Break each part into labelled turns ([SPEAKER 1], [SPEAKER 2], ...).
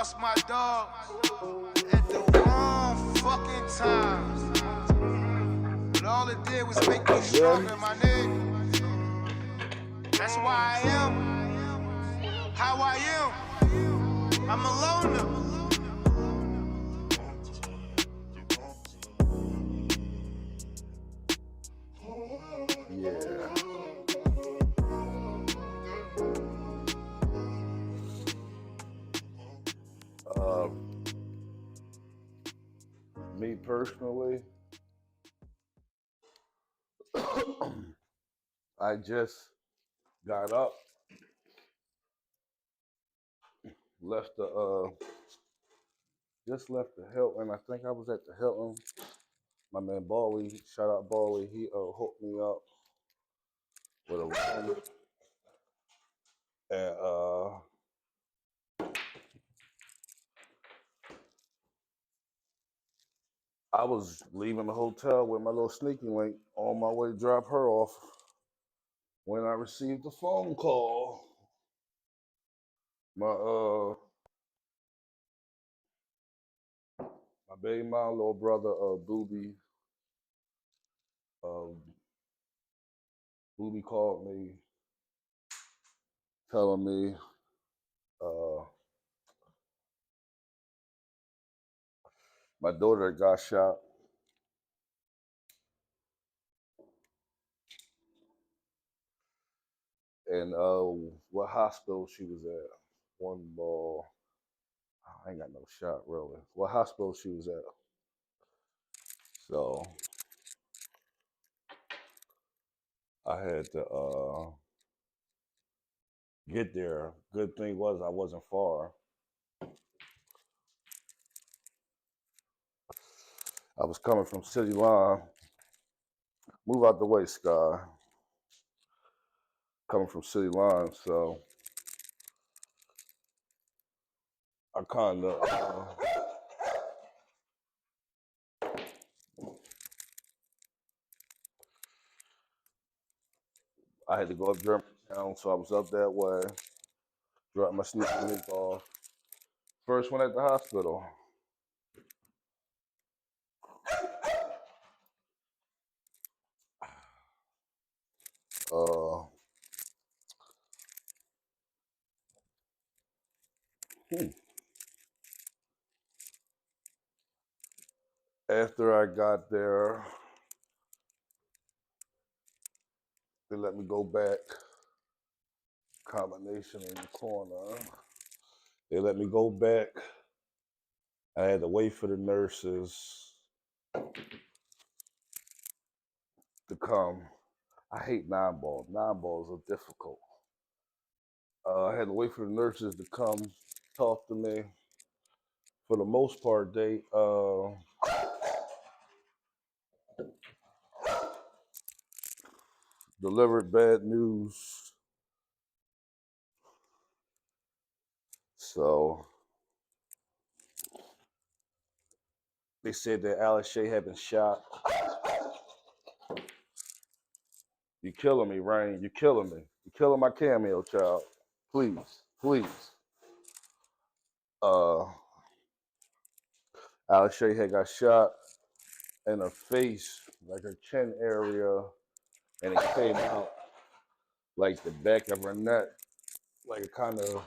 [SPEAKER 1] lost my dog at the wrong fucking time. But all it did was make me stronger, my nigga. That's why I am how I am. I'm a loner.
[SPEAKER 2] Yeah. Me personally, I just got up, left the just left the Hilton. I think I was at the Hilton. My man Bally, shout out Bally, he hooked me up with a room. And I was leaving the hotel with my little sneaky link on my way to drop her off when I received a phone call. My baby mom, little brother, Booby called me, telling me my daughter got shot. And what hospital she was at. One ball. I ain't got no shot really. What hospital she was at. So I had to get there. Good thing was I wasn't far. I was coming from City Line. Move out the way, Sky. Coming from City Line, so I kind of I had to go up Germantown, so I was up that way. Dropped my sneaky link off. First one at the hospital. Uh, After I got there, they let me go back. Combination in the corner. They let me go back. I had to wait for the nurses to come. I hate 9-balls. 9-balls are difficult. I had to wait for the nurses to come talk to me. For the most part, they delivered bad news. So they said that Alex Shea had been shot. You're killing me, Rain. You're killing me. You're killing my cameo, child. Please, please. Alex Shea had got shot in her face, like her chin area, and it came out like the back of her neck, like it kind of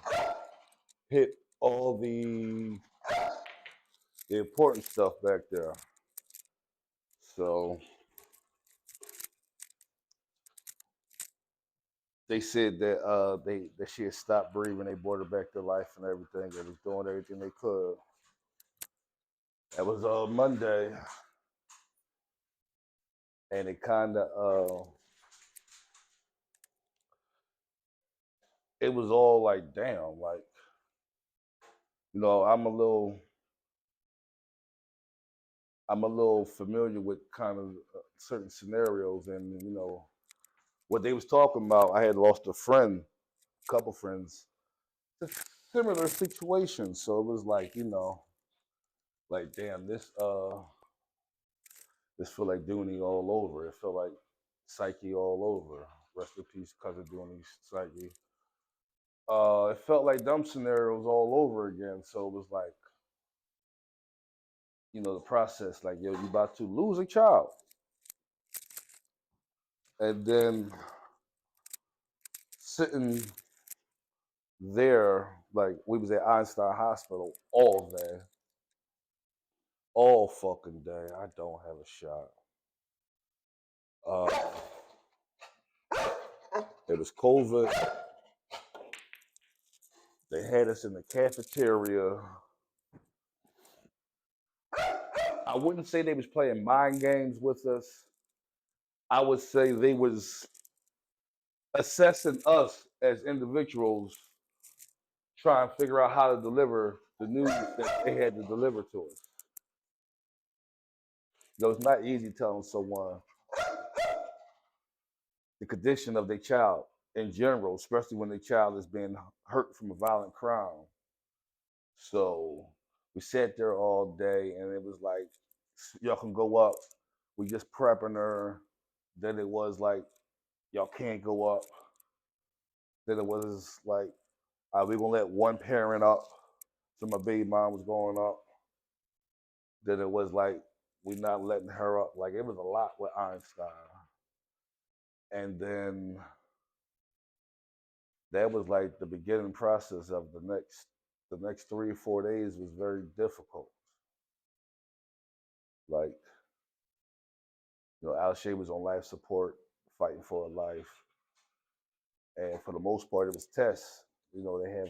[SPEAKER 2] hit all the important stuff back there. So they said that that she had stopped breathing. They brought her back to life and everything. They was doing everything they could. That was Monday, and it kind of it was all like, damn, like, I'm a little familiar with kind of certain scenarios, and what they was talking about. I had lost a friend, a couple friends, similar situations. So it was like, like, damn, this feel like Dooney all over. It felt like Psyche all over. Rest in peace, cousin Dooney, Psyche. it felt like them scenarios all over again. So it was like, the process, like, yo, you about to lose a child. And then sitting there, like, we was at Einstein Hospital all day, all fucking day. I don't have a shot. It was COVID. They had us in the cafeteria. I wouldn't say they was playing mind games with us. I would say they was assessing us as individuals, trying to figure out how to deliver the news that they had to deliver to us. It's not easy telling someone the condition of their child in general, especially when their child is being hurt from a violent crime. So we sat there all day, and it was like, y'all can go up. We just prepping her. Then it was like, y'all can't go up. Then it was like, we gonna let one parent up. So my baby mom was going up. Then it was like, we not letting her up. Like, it was a lot with Einstein. And then that was like the beginning process of the next 3 or 4 days was very difficult. Like, Al was on life support, fighting for her life. And for the most part, it was tests. They have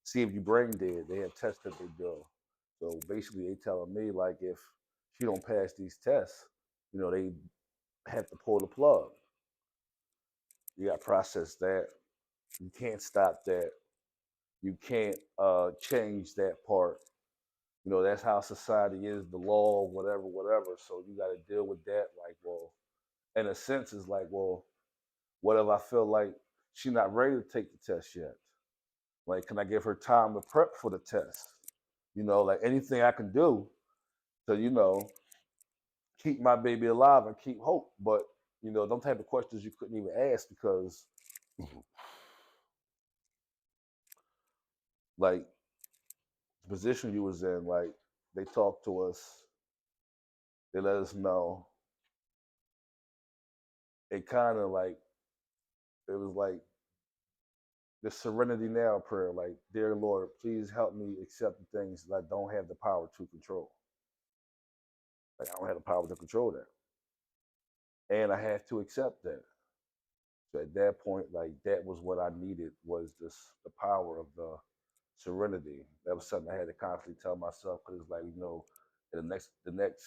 [SPEAKER 2] see if you brain dead. They have tests that they do. So basically, they telling me, like, if she don't pass these tests, they have to pull the plug. You got to process that. You can't stop that. You can't change that part. That's how society is, the law, whatever, whatever. So you got to deal with that. Like, well, in a sense, it's like, well, what if I feel like she's not ready to take the test yet? Like, can I give her time to prep for the test? Like, anything I can do to, keep my baby alive and keep hope. But, them type of questions you couldn't even ask because, like, the position you was in, like, they talked to us, they let us know. It kind of like, it was like the serenity now prayer, like, dear Lord, please help me accept the things that I don't have the power to control. Like, I don't have the power to control that. And I have to accept that. So at that point, like, that was what I needed, was the power of the serenity. That was something I had to constantly tell myself, because it's like, the next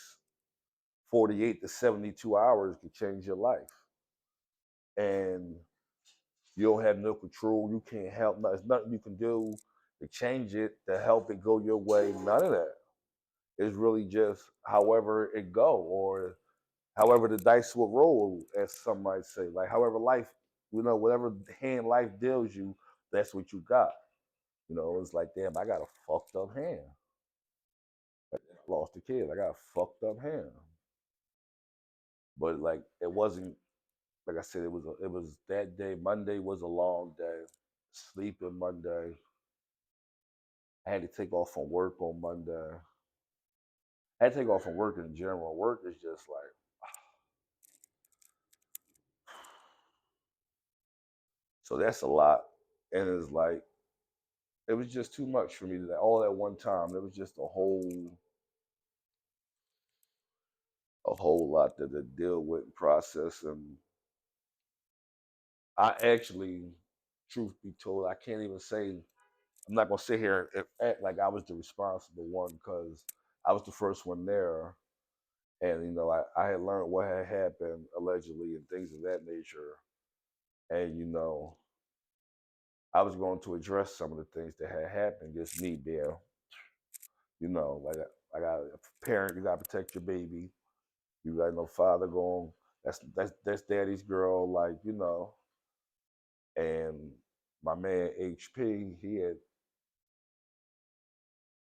[SPEAKER 2] 48 to 72 hours can change your life. And you don't have no control. You can't help. There's nothing you can do to change it, to help it go your way. None of that. It's really just however it go, or however the dice will roll, as some might say. Like, however life, whatever hand life deals you, that's what you got. It's like, damn, I got a fucked up hand. I lost a kid. I got a fucked up hand. But like, it wasn't, like I said, it was that day. Monday was a long day. Sleeping Monday. I had to take off from work on Monday. I had to take off from work in general. Work is just like, so that's a lot. And it's like, it was just too much for me to, all at one time. It was just a whole lot to deal with and process. And I actually, truth be told, I can't even say, I'm not gonna sit here and act like I was the responsible one, because I was the first one there. And I had learned what had happened allegedly and things of that nature. And I was going to address some of the things that had happened. Just me being, like, I got a parent. You got to protect your baby. You got no father going. That's daddy's girl. Like, and my man HP,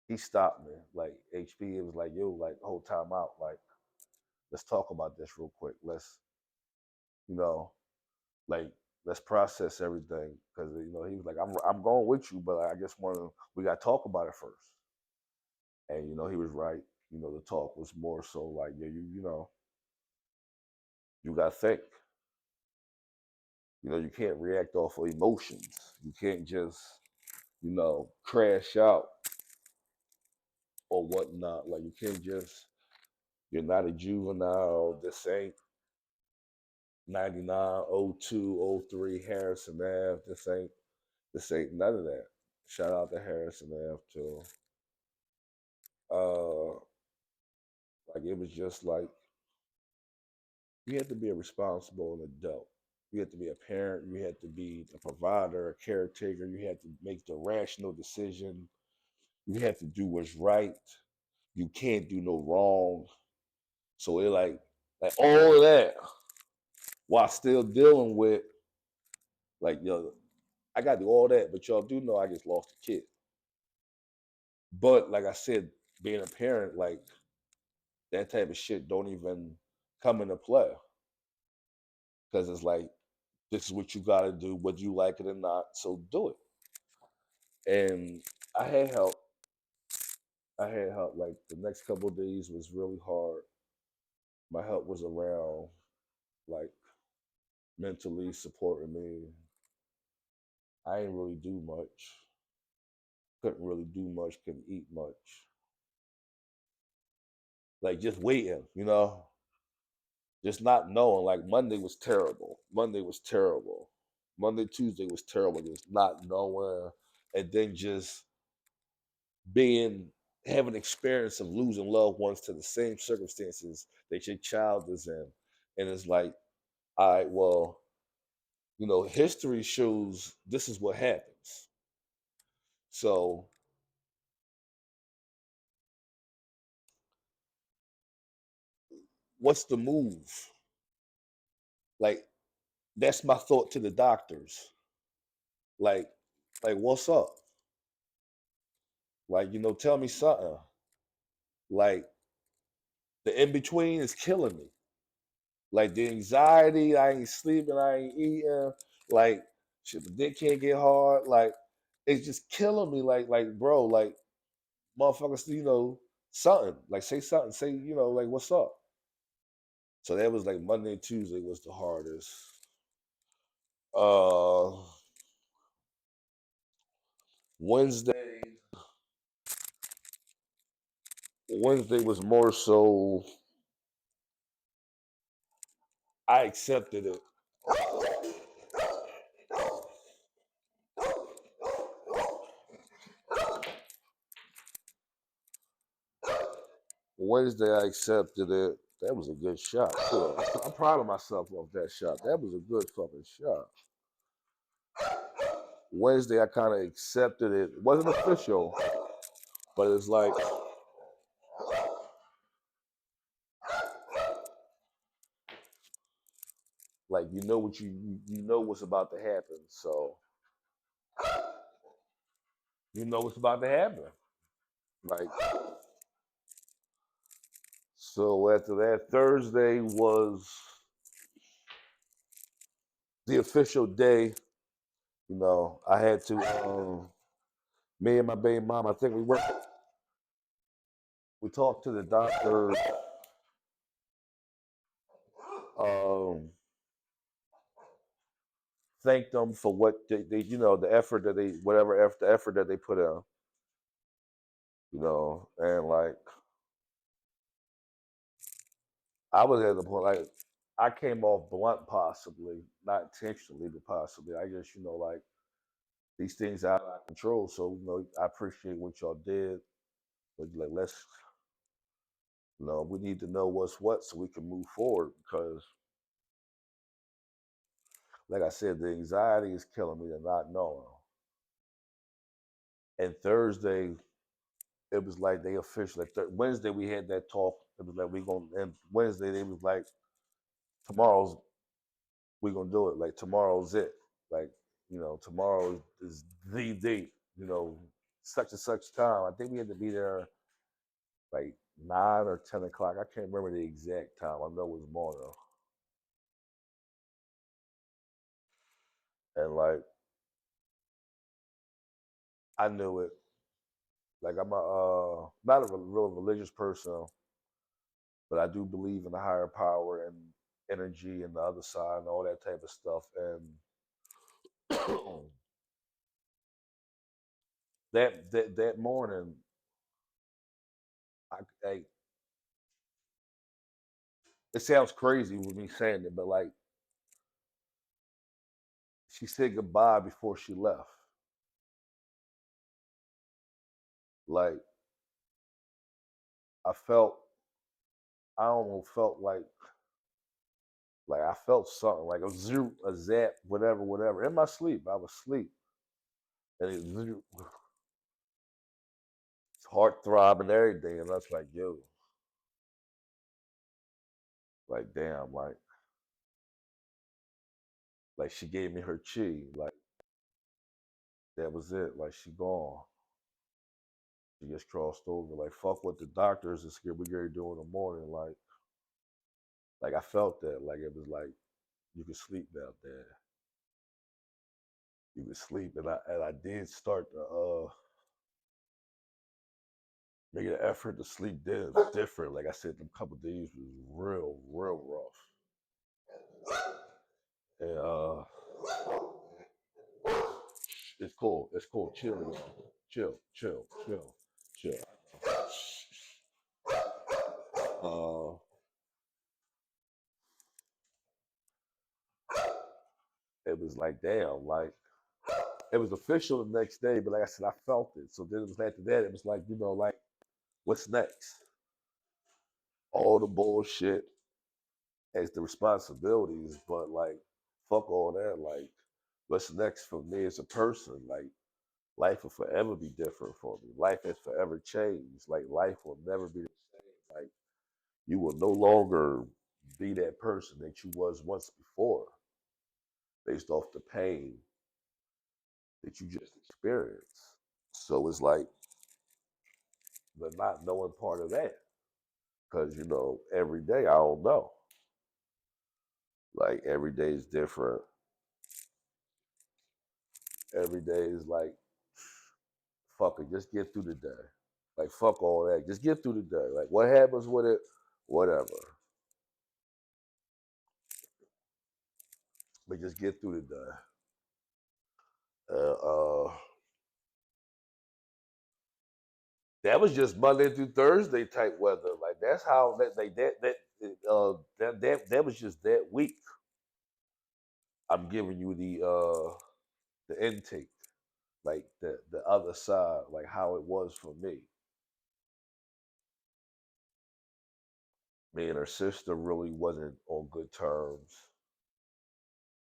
[SPEAKER 2] he stopped me. Like, HP, it was like, yo, like, whole time out. Like, let's talk about this real quick. Let's, you know, like, let's process everything because he was like, I'm going with you, but I just want to we got to talk about it first. And he was right. The talk was more so like, yeah, you got to think. You can't react off of emotions. You can't just crash out or whatnot. Like you can't just. You're not a juvenile. This ain't 99, 02, 03 Harrison Ave. This ain't none of that. Shout out to Harrison Ave too. Uh, like it was just like you had to be a responsible adult. You had to be a parent. You had to be a provider, a caretaker. You had to make the rational decision. You had to do what's right. You can't do no wrong. So it like all of that while still dealing with like I got to do all that, but y'all do know I just lost a kid. But like I said, being a parent, like that type of shit don't even come into play because it's like this is what you got to do, whether you like it or not. So do it. And I had help. I had help. Like the next couple of days was really hard. My help was around, like mentally supporting me. I ain't really do much. Couldn't really do much. Couldn't eat much. Like just waiting. Just not knowing. Like Monday was terrible. Monday was terrible. Monday, Tuesday was terrible. Just not knowing, and then just being having experience of losing loved ones to the same circumstances that your child is in, and it's like, all right, well, history shows this is what happens. So what's the move? Like that's my thought to the doctors. Like, what's up? Like, tell me something. Like the in between is killing me. Like the anxiety, I ain't sleeping, I ain't eating. Like shit, the dick can't get hard. Like it's just killing me. Like bro, like motherfuckers, something. Like say something. Say, like what's up? So that was like Monday and Tuesday was the hardest. Uh Wednesday. Wednesday was more so I accepted it. Wednesday I accepted it. That was a good shot too. I'm proud of myself off that shot. That was a good fucking shot. Wednesday I kind of accepted it. It wasn't official, but it's like you know what you know what's about to happen. So you know what's about to happen. Like so after that, Thursday was the official day. I had to me and my baby mom, I think we talked to the doctor, um, thanked them for what they the effort that they the effort that they put in, and like I was at the point like I came off blunt possibly, not intentionally, but possibly. I guess like these things out of our control. So I appreciate what y'all did, but like let's we need to know what's what so we can move forward because like I said, the anxiety is killing me and not knowing. And Thursday, it was like they officially Wednesday we had that talk. It was like we gonna and Wednesday they was like tomorrow's we gonna do it. Like tomorrow's it. Like tomorrow is the date. Such and such time. I think we had to be there like 9 or 10 o'clock. I can't remember the exact time. I know it was more though. And like I knew it. Like I'm a not a real religious person, but I do believe in the higher power and energy and the other side and all that type of stuff. And that morning, I it sounds crazy with me saying it, but like she said goodbye before she left. Like I felt, I almost felt like I felt something, like a zoom, a zap, whatever, whatever. In my sleep, I was asleep, and it zoom, heart throbbing every day, and I was like, yo, like damn, like she gave me her chi, like that was it, like she gone. She just crossed over, like fuck what the doctors is scared we gonna do in the morning, like I felt that, like it was like you could sleep out there, you could sleep, and I did start to make an effort to sleep different. Like I said, them couple days was real rough. And it's cool. It's cool. Chill, y'all. Chill. Uh, it was like damn, like it was official the next day, but like I said, I felt it. So then it was after that, it was like, like what's next? All the bullshit as the responsibilities, but like fuck all that. Like what's next for me as a person? Like life will forever be different for me. Life has forever changed. Like life will never be the same. Like you will no longer be that person that you was once before, based off the pain that you just experienced. So it's like the not knowing part of that, because every day I don't know. Like every day is different. Every day is like fuck it, just get through the day. Like fuck all that, just get through the day. Like what happens with it, whatever. But just get through the day. Uh, that was just Monday through Thursday type weather. Like that's how that was just that week. I'm giving you the intake, like the other side, like how it was for me. Me and her sister really wasn't on good terms,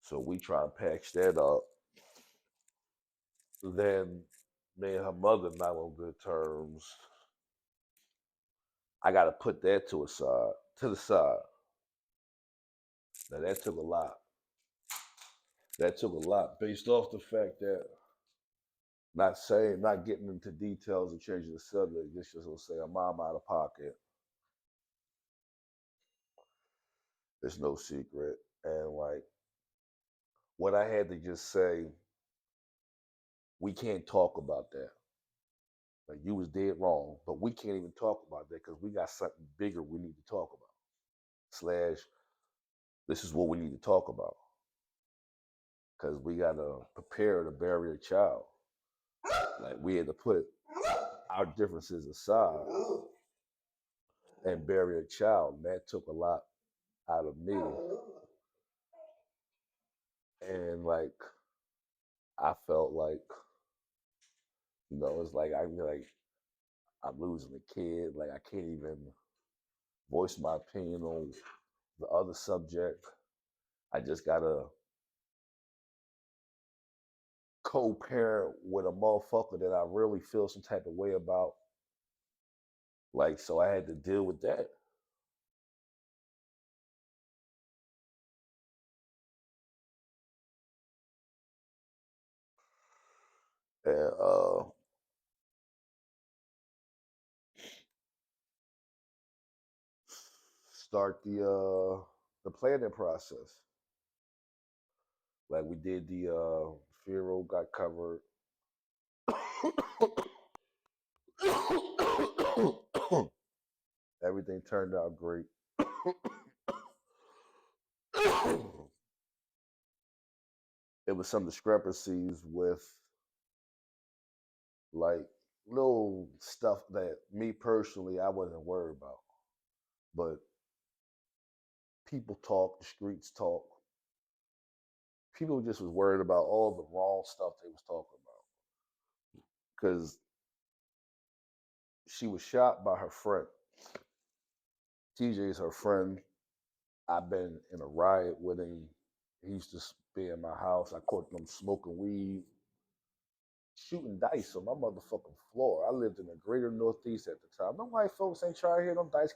[SPEAKER 2] so we try and patch that up. Then me and her mother not on good terms. I got to put that to the side. Now that took a lot. That took a lot based off the fact that not getting into details and changing the subject. Just gonna say a mom out of pocket. It's no secret, and like what I had to just say, we can't talk about that. Like you was dead wrong, but we can't even talk about that because we got something bigger we need to talk about. Slash, this is what we need to talk about because we gotta prepare to bury a child. Like we had to put our differences aside and bury a child. And that took a lot out of me. And like I felt like, it's like I'm losing a kid. Like I can't even voice my opinion on the other subject. I just gotta co-parent with a motherfucker that I really feel some type of way about. Like so I had to deal with that. And start the planning process. Like we did the funeral, got covered. Everything turned out great. It was some discrepancies with like little stuff that me personally I wasn't worried about. But people talk, the streets talk. People just was worried about all the wrong stuff they was talking about. Because she was shot by her friend. TJ is her friend. I've been in a riot with him. He used to be in my house. I caught them smoking weed, shooting dice on my motherfucking floor. I lived in the greater Northeast at the time. No white folks ain't trying to hear them dice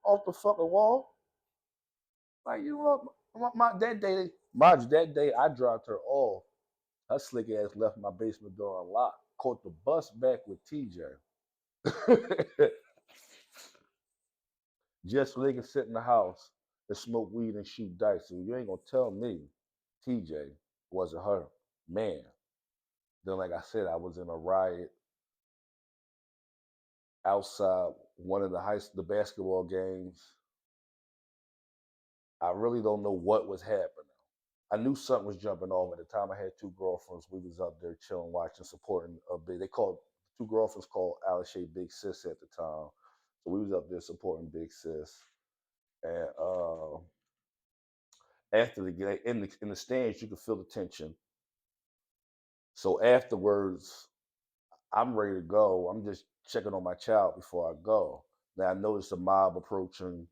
[SPEAKER 2] off the fucking wall. Like, you know, that day, mind you, that day I dropped her off. Her slick ass left my basement door unlocked. Caught the bus back with TJ. Just so they can sit in the house and smoke weed and shoot dice. So you ain't gonna tell me TJ wasn't her man. Then, like I said, I was in a riot outside one of the basketball games. I really don't know what was happening. I knew something was jumping off. At the time, I had two girlfriends. We was up there chilling, watching, supporting a big. They called two girlfriends called Alice Big Sis at the time. So we was up there supporting Big Sis. And after the game, in the stands, you could feel the tension. So afterwards, I'm ready to go. I'm just checking on my child before I go. Now I noticed a mob approaching,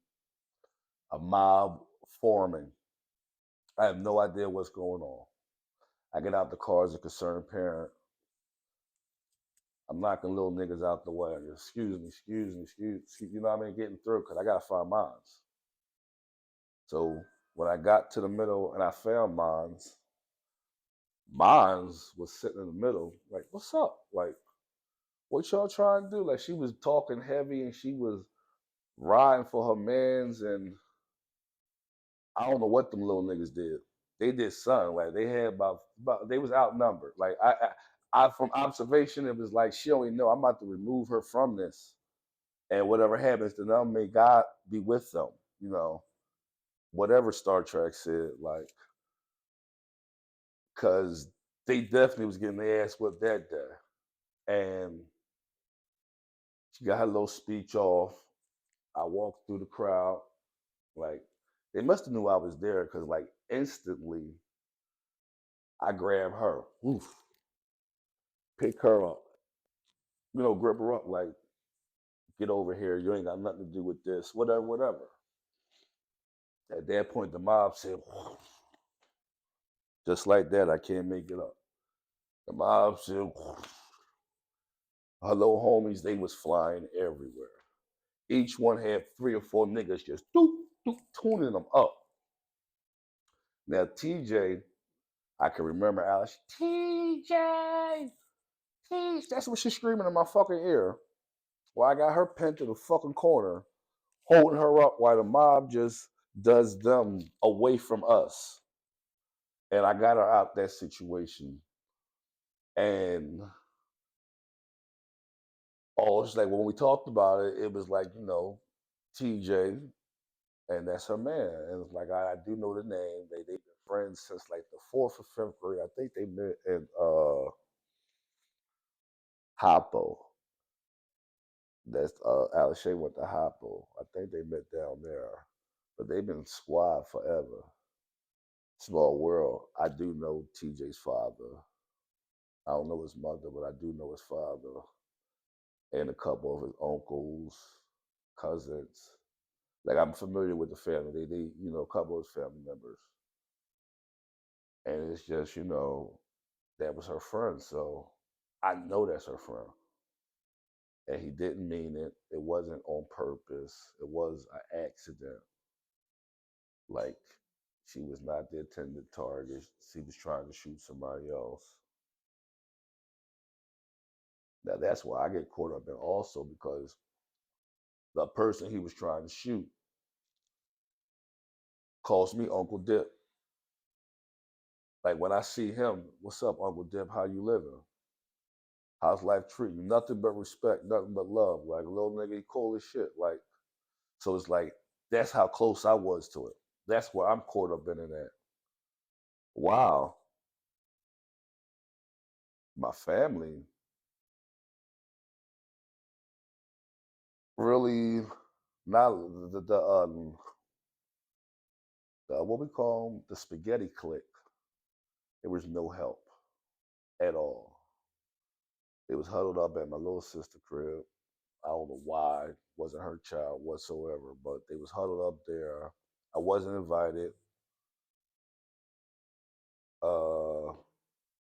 [SPEAKER 2] a mob forming. I have no idea what's going on. I get out the car as a concerned parent. I'm knocking little niggas out the way. Excuse me, you know what I mean? Getting through because I gotta find mines. So when I got to the middle and I found mines was sitting in the middle. Like, what's up? Like, what y'all trying to do? Like, she was talking heavy and she was riding for her mans, and I don't know what them little niggas did. They did something. Like they had about they was outnumbered. Like I from observation, it was like she only know I'm about to remove her from this, and whatever happens to them, may God be with them. You know, whatever Star Trek said, like, because they definitely was getting their ass whipped that day, and she got her little speech off. I walked through the crowd, like they must have knew I was there, because like instantly I grab her, oof, pick her up, grip her up, like, get over here. You ain't got nothing to do with this, whatever, whatever. At that point, the mob said, just like that, I can't make it up. The mob said, her little homies, they was flying everywhere. Each one had 3 or 4 niggas just doop, doop, tuning them up. Now, TJ, I can remember Alice, TJ, that's what she's screaming in my fucking ear. Well, I got her pinned to the fucking corner, holding her up while the mob just does them away from us. And I got her out that situation. And it's like when we talked about it, it was like, TJ, and that's her man. And it's like I do know the name. They've been friends since like the 4th or 5th grade. I think they met in Hoppo. That's Alice went to Hoppo. I think they met down there. But they've been squad forever. Small world. I do know TJ's father. I don't know his mother, but I do know his father and a couple of his uncles, cousins. Like I'm familiar with the family. They a couple of his family members. And it's just, that was her friend. So I know that's her friend. And he didn't mean it. It wasn't on purpose. It was an accident. Like she was not the intended target. She was trying to shoot somebody else. Now that's why I get caught up in also, because the person he was trying to shoot calls me Uncle Dip. Like when I see him, what's up, Uncle Dip? How you living? How's life treating you? Nothing but respect, nothing but love. Like a little nigga, he cool as shit. Like so, it's like that's how close I was to it. That's where I'm caught up in it at. Wow, my family really not the what we call 'em, the spaghetti click. There was no help at all. It was huddled up at my little sister crib. I don't know why. Wasn't her child whatsoever, but they was huddled up there. I wasn't invited. Uh,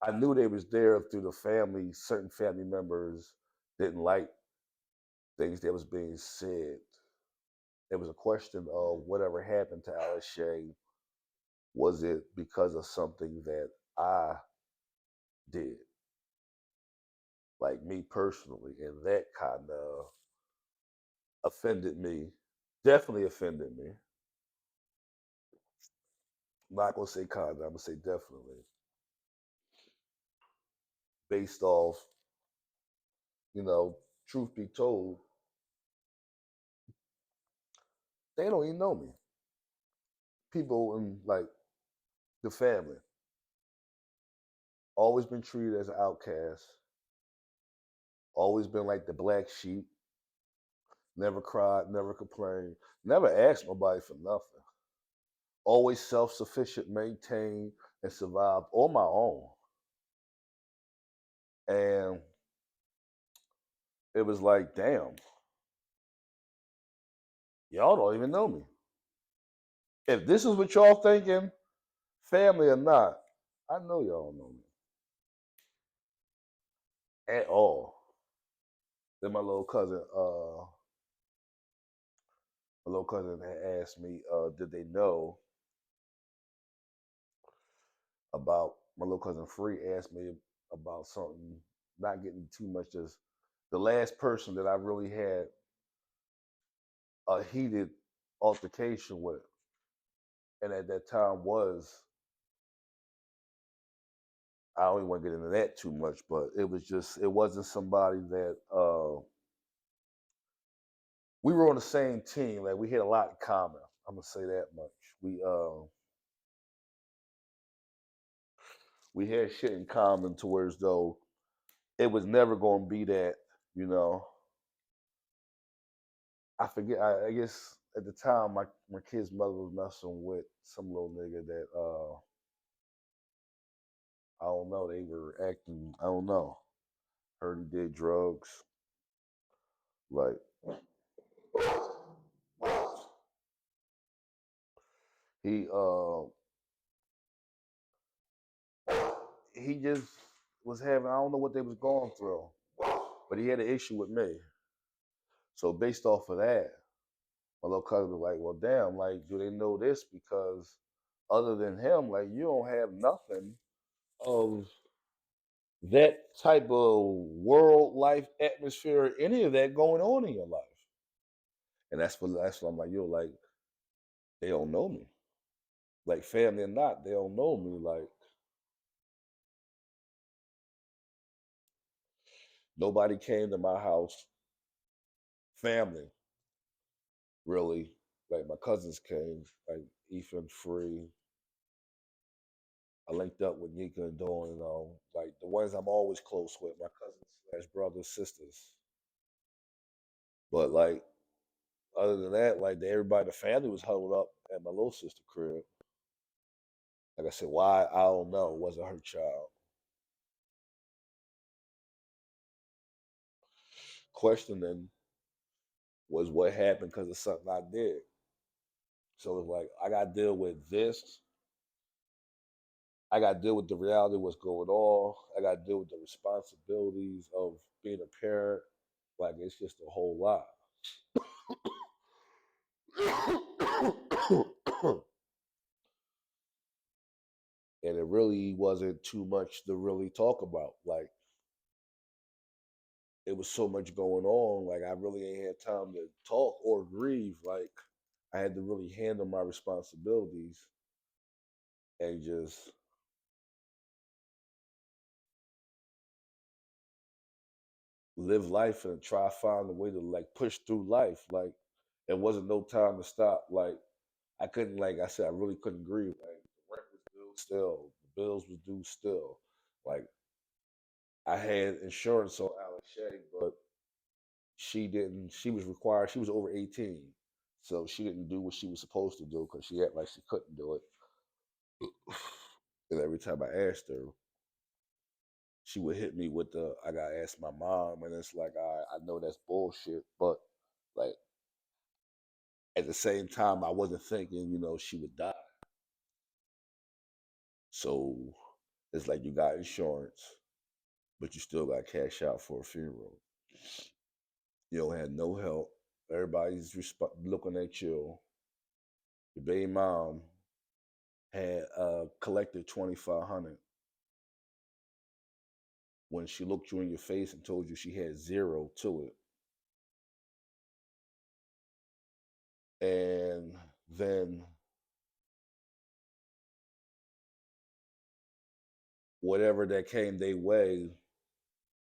[SPEAKER 2] I knew they was there through the family. Certain family members didn't like things that was being said. There was a question of whatever happened to Alice Shay. Was it because of something that I did, like me personally? And that kind of offended me. Definitely offended me. I'm not gonna say kind of. I'm gonna say definitely, based off, you know, truth be told, they don't even know me. People in like the family always been treated as an outcast. Always been like the black sheep. Never cried, never complained, never asked nobody for nothing. Always self sufficient, maintained, and survived on my own. And it was like, damn, y'all don't even know me. If this is what y'all thinking, family or not, I know y'all don't know me at all. Then my little cousin had asked me, did they know about my little cousin Free asked me about something, not getting too much, just the last person that I really had a heated altercation with, and at that time was, I don't even want to get into that too much, but it was just it wasn't somebody that we were on the same team. Like we had a lot in common. I'm gonna say that much. We had shit in common to where as though it was never gonna be that, you know. I forget. I guess at the time, my kid's mother was messing with some little nigga that I don't know. They were acting. I don't know. Heard he did drugs. Like he he just was having. I don't know what they was going through, but he had an issue with me. So based off of that, my little cousin was like, "Well, damn. Like, do they know this? Because other than him, like, you don't have nothing of that type of world life atmosphere, any of that going on in your life." And that's what I'm like, yo, like they don't know me. Like family or not, they don't know me. Like nobody came to my house, family, really. Like my cousins came, like Ethan Free. I linked up with Nika and Dawn, like the ones I'm always close with, my cousins slash brothers, sisters. But like other than that, like everybody in the family was huddled up at my little sister crib. Like I said, why I don't know. It wasn't her child. Questioning was what happened because of something I did. So it's like I got to deal with this. I got to deal with the reality of what's going on. I got to deal with the responsibilities of being a parent. Like it's just a whole lot. And it really wasn't too much to really talk about. Like it was so much going on. Like I really ain't had time to talk or grieve. Like I had to really handle my responsibilities and just live life and try to find a way to like push through life. Like there wasn't no time to stop. Like I couldn't, like I said, I really couldn't grieve. Like the rent was due still, the bills was due still. Like I had insurance on Alex Shea, but she didn't. She was required. She was over 18, so she didn't do what she was supposed to do because she acted like she couldn't do it. And every time I asked her, she would hit me with the "I gotta ask my mom," and it's like I know that's bullshit, but like at the same time, I wasn't thinking, she would die. So it's like you got insurance, but you still got cash out for a funeral. You don't have no help. Everybody's looking at you. Your baby mom had collected 2,500 when she looked you in your face and told you she had zero to it. And then whatever that came their way,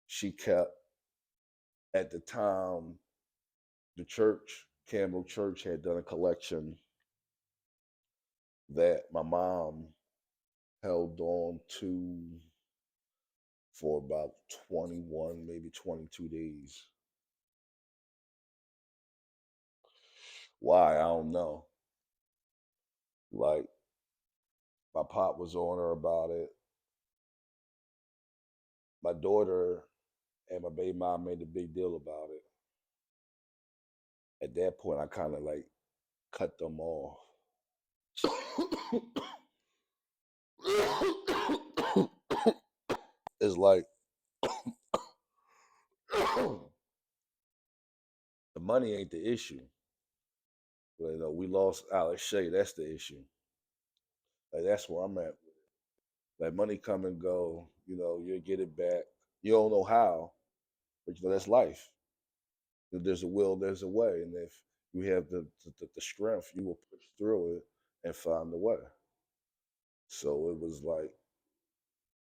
[SPEAKER 2] she kept. At the time, the church, Campbell Church, had done a collection that my mom held on to for about 21, maybe 22 days. Why? I don't know. Like, my pop was on her about it. My daughter and my baby mom made a big deal about it. At that point, I kind of like cut them off. It's like the money ain't the issue. But, we lost Alex Shea. That's the issue. Like that's where I'm at. Like money come and go. You'll get it back. You don't know how, but that's life. If there's a will, there's a way, and if you have the strength, you will push through it and find a way. So it was like,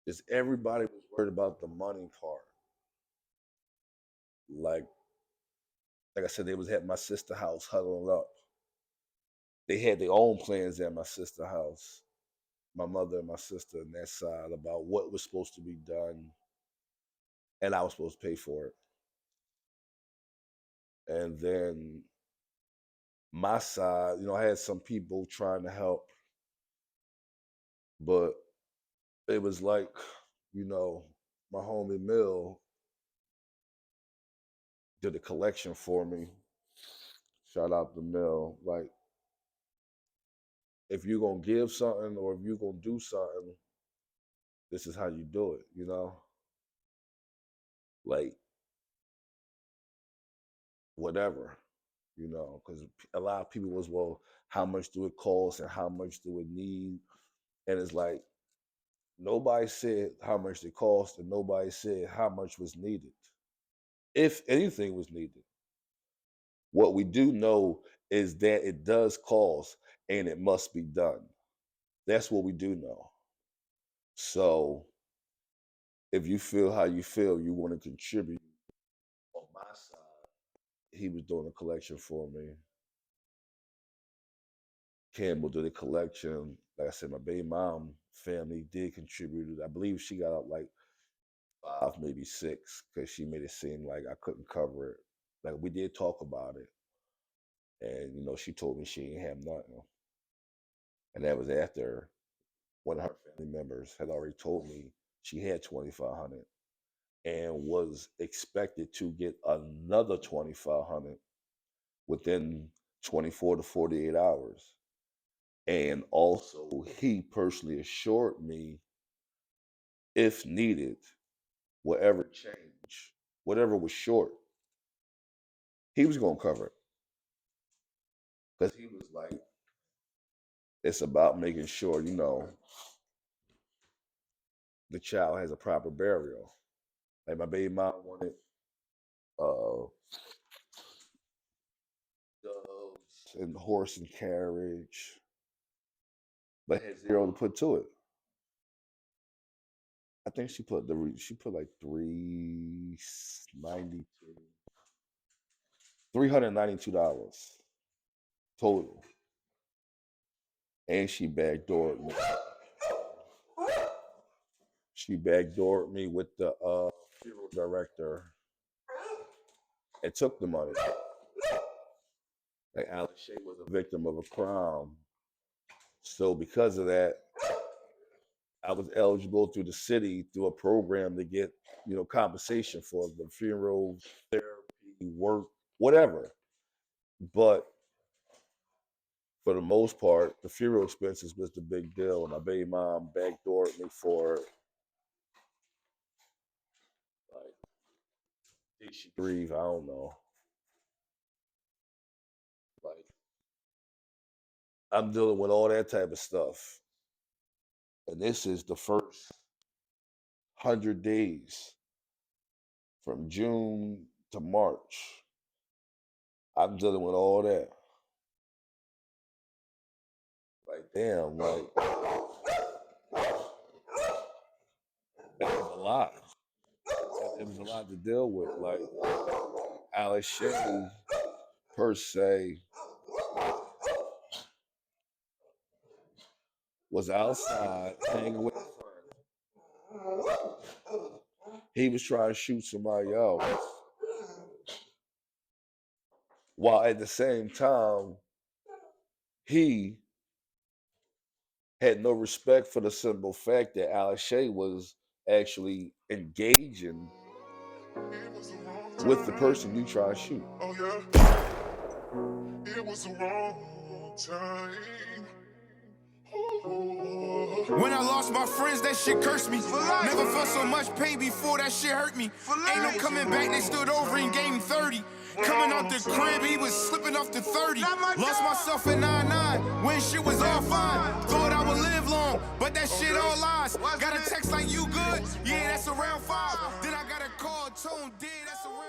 [SPEAKER 2] just everybody was worried about the money part. Like, like I said, they was at my sister house huddling up. They had their own plans at my sister house. My mother and my sister on that side about what was supposed to be done, and I was supposed to pay for it. And then my side, I had some people trying to help, but it was like, you know, my homie Mill did a collection for me. Shout out to Mill. Like, if you're gonna give something or if you're gonna do something, this is how you do it. Like, whatever, because a lot of people was, well, how much do it cost and how much do it need? And it's like, nobody said how much it cost and nobody said how much was needed. If anything was needed. What we do know is that it does cost and it must be done. That's what we do know. So if you feel how you feel, you want to contribute. On my side, he was doing a collection for me. Campbell did a collection. Like I said, my baby mom family did contribute. I believe she got out like 5, maybe 6, because she made it seem like I couldn't cover it. Like we did talk about it, and she told me she ain't have nothing, and that was after one of her family members had already told me she had 2,500 and was expected to get another 2,500 within 24 to 48 hours. And also, he personally assured me, if needed, whatever change, whatever was short, he was going to cover it. Because he was like, it's about making sure, the child has a proper burial. Like my baby mom wanted uh, doves and horse and carriage, but had zero to put to it. I think she put like 392, $392 total, and she backdoored me. She backdoored me with the funeral director and took the money. Like Alex Shea was a victim of a crime, so because of that, I was eligible through the city through a program to get, compensation for the funeral, therapy, work, whatever. But for the most part, the funeral expenses was the big deal. And my baby mom backdoored me for it. Like, did she grieve? I don't know. Like, I'm dealing with all that type of stuff. And this is the first 100 days from June to March. I'm dealing with all that. Like, damn, like, that was a lot. It was a lot to deal with. Like, Alex Shea, per se, was outside hanging with his friends. He was trying to shoot somebody else, while at the same time, he had no respect for the simple fact that Alex Shea was actually engaging with the person you try to shoot.
[SPEAKER 1] Oh yeah, it was the wrong time. When I lost my friends, that shit cursed me. Never felt so much pain before, that shit hurt me. Ain't no coming back, they stood over and gave me 30. Coming out the crib, he was slipping off to 30. Lost myself in 99, when shit was all fine. Thought I would live long, but that shit all lies. Got a text like, you good? Yeah, that's around 5. Then I got a call, tone dead, that's around